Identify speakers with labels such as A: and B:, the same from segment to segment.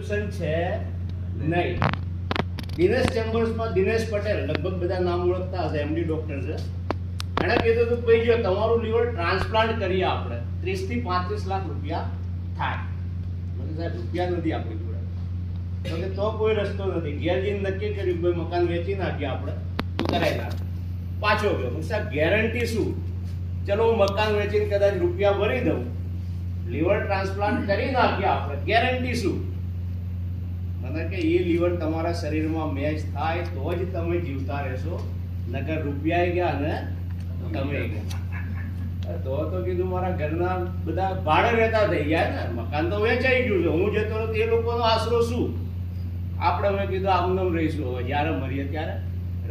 A: Solution છે નહીં. દિનેશ ચેમ્બર્સમાં દિનેશ પટેલ, લગભગ બધા નામ ઓળખતા હશે, એમડી ડોક્ટર છે. એણે કીધું હતું ભાઈ જો તમારું લીવર ટ્રાન્સપ્લાન્ટ કરીએ આપણે 30 થી 35 લાખ રૂપિયા થાય. મને સાહેબ રૂપિયા નથી આપણી જોડે, તો કોઈ રસ્તો નથી. ઘેર જઈને નક્કી કર્યું ભાઈ મકાન વેચી નાખીએ આપણે, તું કરાવી નાખ. પાછો ગયો, સાહેબ ગેરંટી શું? ચલો હું મકાન વેચીને કદાચ રૂપિયા ભરી દઉં, લીવર ટ્રાન્સપ્લાન્ટ કરી નાખીએ આપણે, ગેરંટી શું? મને કે એ લીવર તમારા શરીરમાં મેચ થાય તો જ તમે જીવતા રહેશો, નકર રૂપિયા ગયા ને તમે ગયા. તો કીધું મારા ઘરના બધા ભાડે રહેતા થઈ ગયા ને, મકાન તો વેચાઈ ગયું છે, હું જતો રહ્યો, એ લોકોનો આશરો શું? આપણે મેં કીધું આમનામ રહીશું, હવે જ્યારે મરીએ ત્યારે.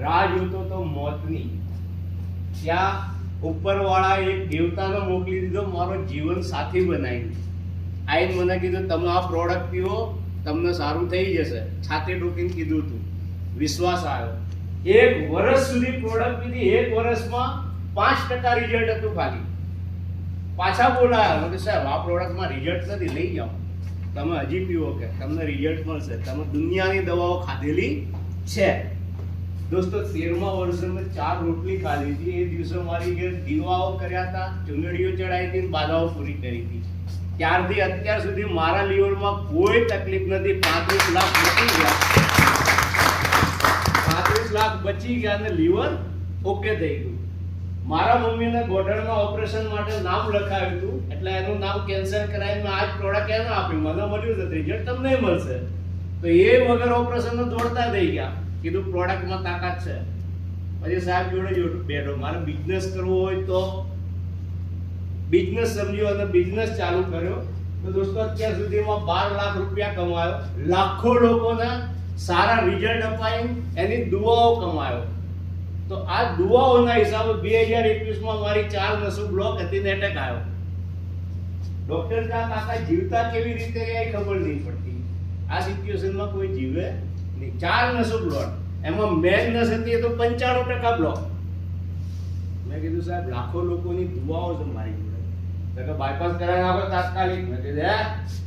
A: રાહ જોતો તો મોતની. ત્યાં ઉપરવાળા એક દેવતાને મોકલી દીધો, મારો જીવન સાથી બનાવી. આઈને મને કીધું તમે આ પ્રોડક્ટ પીવો, તમને સારું થઈ જશે. છાતી ઠોકીને કીધું હતું, વિશ્વાસ આવ્યો. 1 વર્ષ સુધી પ્રોડક્ટ પીધી, 1 વર્ષમાં 5% રિઝલ્ટ હતું ખાલી. પાછા બોલાયા, મને સાહેબ આ પ્રોડક્ટમાં રિઝલ્ટ નથી, લઈ જાઓ તમે, હજી પીવો કે તમને રિઝલ્ટ મળશે, તમે દુનિયાની દવાઓ ખાધેલી છે. દોસ્તો 13મા વર્ષે મેં 4 રોટલી ખાધી હતી. એ દિવસે મારી ઘેર દીવાઓ કર્યા હતા, ચુંદડીઓ ચડાવી હતી, બાધાઓ પૂરી કરી હતી. ત્યારથી અત્યાર સુધી મારા લીવરમાં કોઈ તકલીફ નથી. 35 લાખ બચી ગયા, 35 લાખ બચી ગયા અને લીવર ઓકે થઈ ગયું. મારા મમ્મીને ગોઠણમાં ઓપરેશન માટે નામ લખાવ્યું હતું, એટલે એનું નામ કેન્સલ કરાવીને મેં આ જ પ્રોડક્ટ એને આપ્યું. મને મળ્યું છે રિઝલ્ટ તમને મળશે, તો એ વગર ઓપરેશનનો દોડતા થઈ ગયા. કીધું પ્રોડક્ટમાં તાકાત છે. પછી સાહેબ જોડે બેઠો, મારે બિઝનેસ કરવો હોય તો બિઝનેસ સમજ્યો અને બિઝનેસ ચાલુ કર્યો. તો દોસ્તો અત્યાર સુધીમાં 12 લાખ રૂપિયા કમાયો, લાખો લોકોના સારા રિઝલ્ટ અપાઈને એની દુઆઓ કમાયો. તો આ દુઆઓના હિસાબે 2021માં મારી 4 નસો બ્લોક હતી ને એટેક આવ્યો. ડોક્ટર કાકા જીવતા કેવી રીતે એ ખબર નહીં પડતી. આ સિચ્યુએશનમાં કોઈ જીવે નહીં. 4 નસો બ્લોક, એમાં મેન નસ હતી એ તો 95% બ્લોક. મેં કીધું સાહેબ લાખો લોકોની દુઆઓ છે મારી જોડે, તો કે બાયપાસ કરાવી નાખો તાત્કાલિક. મેં કીધું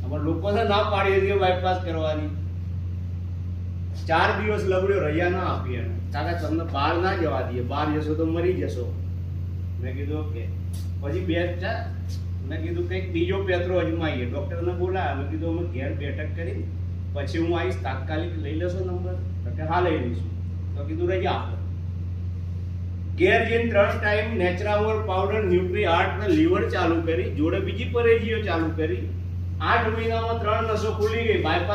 A: અમારા લોકોને ના પાડી દીધી બાયપાસ કરવાની. 4 દિવસ લબડ્યો, રજા ના આપી એને. કાકા તમને બહાર ના જવા દઈએ, બહાર જશો તો મરી જશો. મેં કીધું ઓકે. પછી મેં કીધું કંઈક બીજો પેત્રો અજમાઈએ. ડૉક્ટરને બોલાયા, મેં કીધું અમે ઘેર બેઠક કરી પછી હું આવીશ, તાત્કાલિક લઈ લેશો નંબર? તો કે હા લઈ લઈશું. તો કીધું રજા આપો. ઘેર જઈને 3 ટાઈમ નેચરામોર પાવડર, ન્યુટ્રી હાર્ટ ને લીવર ચાલુ કરી, જોડે બીજી પરેજીઓ ચાલુ કરી. 8 મહિનામાં 3 નસો ખુલી ગઈ. બાયપાસ